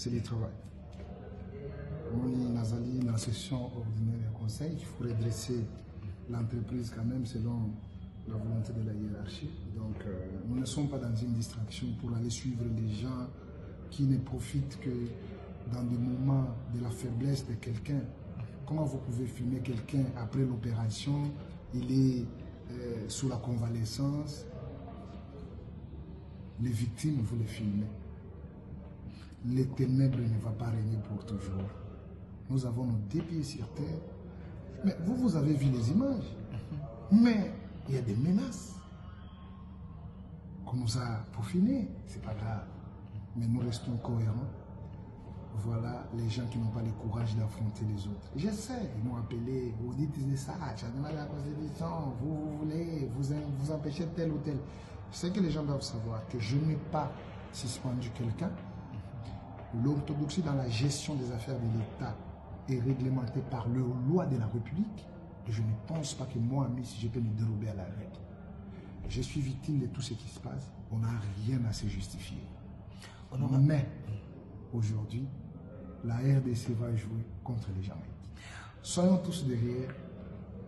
c'est le travail. On a une session ordinaire et conseil qu'il faut redresser l'entreprise quand même selon la volonté de la hiérarchie. Donc nous ne sommes pas dans une distraction pour aller suivre les gens qui ne profitent que dans des moments de la faiblesse de quelqu'un. Comment vous pouvez filmer quelqu'un après l'opération, il est sous la convalescence, les victimes, vous les filmez. Les ténèbres ne vont pas régner pour toujours. Nous avons nos deux pieds sur terre. Mais vous avez vu les images. Mais il y a des menaces qu'on nous a peaufinées. C'est pas grave. Mais nous restons cohérents. Voilà les gens qui n'ont pas le courage d'affronter les autres. Je sais, ils m'ont appelé, vous dites ça, tu as demandé la Constitution, vous voulez vous empêcher tel ou tel. Je sais que les gens doivent savoir que je n'ai pas suspendu quelqu'un. L'orthodoxie dans la gestion des affaires de l'État est réglementée par les lois de la République. Et je ne pense pas que moi, si je peux me dérober à la règle. Je suis victime de tout ce qui se passe. On n'a rien à se justifier. Mais aujourd'hui, la RDC va jouer contre les Jamaïcains. Soyons tous derrière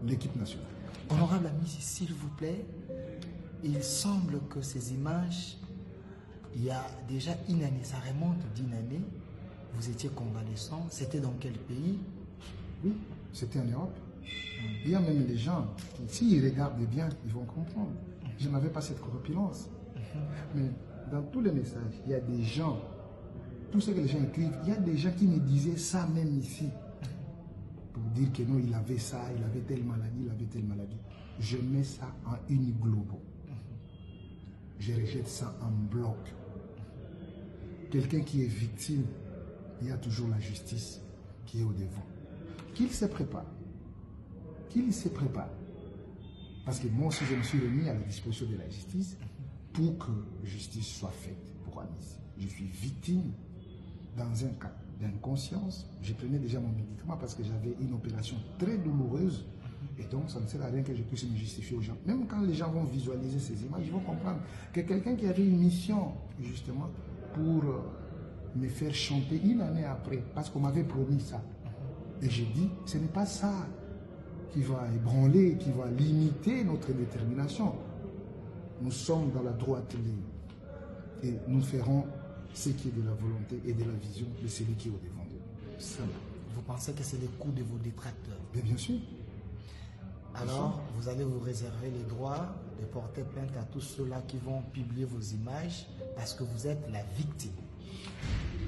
l'équipe nationale. Honorable ami, s'il vous plaît, il semble que ces images, il y a déjà une année, ça remonte d'une année, vous étiez convalescent, c'était dans quel pays? Oui, c'était en Europe. Il y a même des gens qui, s'ils regardent bien, ils vont comprendre. Je n'avais pas cette corpulence. Mais dans tous les messages, il y a des gens, tout ce que les gens écrivent, il y a des gens qui me disaient ça même ici. Pour dire que non, il avait ça, il avait telle maladie, il avait telle maladie. Je mets ça en une globo. Je rejette ça en bloc. Quelqu'un qui est victime, il y a toujours la justice qui est au devant. Qu'il se prépare. Qu'il se prépare. Parce que moi aussi, je me suis remis à la disposition de la justice pour que justice soit faite pour Anis. Je suis victime dans un cas d'inconscience. Je prenais déjà mon médicament parce que j'avais une opération très douloureuse. Et donc, ça ne sert à rien que je puisse me justifier aux gens. Même quand les gens vont visualiser ces images, ils vont comprendre que quelqu'un qui avait une mission, justement, pour me faire chanter une année après, parce qu'on m'avait promis ça. Et j'ai dit, ce n'est pas ça qui va ébranler, qui va limiter notre détermination. Nous sommes dans la droite ligne. Et nous ferons ce qui est de la volonté et de la vision de celui qui est au devant de nous. Ça. Vous pensez que c'est le coup de vos détracteurs? Mais bien sûr. Alors, vous allez vous réserver le droit de porter plainte à tous ceux-là qui vont publier vos images parce que vous êtes la victime.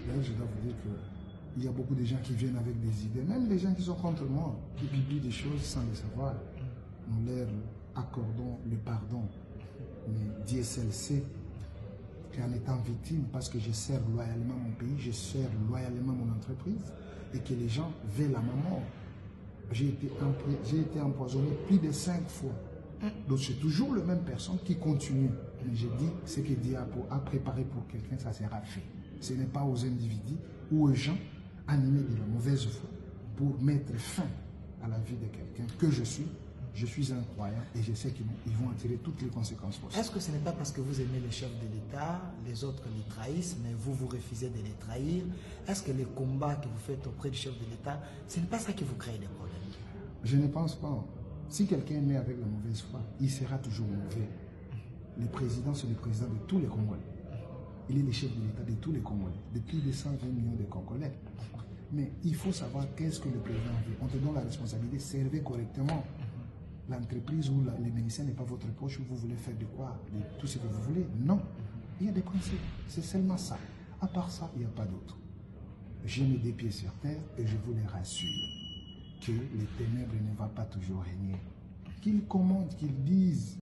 Là, je dois vous dire qu'il y a beaucoup de gens qui viennent avec des idées, même les gens qui sont contre moi, qui publient des choses sans le savoir. Nous leur accordons le pardon. Mais Dieu seul sait qu'en étant victime, parce que je sers loyalement mon pays, je sers loyalement mon entreprise, et que les gens veulent à ma mort. J'ai été empoisonné plus de 5 fois. Donc c'est toujours la même personne qui continue. Mais je dis, ce que Dieu a préparé pour quelqu'un, ça sera fait. Ce n'est pas aux individus ou aux gens animés de la mauvaise foi pour mettre fin à la vie de quelqu'un que je suis. Je suis un croyant et je sais qu'ils vont en tirer toutes les conséquences possibles. Est-ce que ce n'est pas parce que vous aimez le chef de l'État, les autres les trahissent, mais vous refusez de les trahir? Est-ce que les combats que vous faites auprès du chef de l'État, ce n'est pas ça qui vous crée des problèmes? Je ne pense pas. Si quelqu'un est né avec la mauvaise foi, il sera toujours mauvais. Le président, c'est le président de tous les Congolais. Il est le chef de l'État de tous les Congolais, de plus de 120 millions de Congolais. Mais il faut savoir qu'est-ce que le président veut. On te donne la responsabilité, servez correctement l'entreprise ou les médecins n'est pas votre poche, vous voulez faire de quoi, de tout ce que vous voulez. Non, il y a des principes, c'est seulement ça. À part ça, il n'y a pas d'autre. J'ai mis des pieds sur terre et je vous les rassure que les ténèbres ne vont pas toujours régner. Qu'ils commandent, qu'ils disent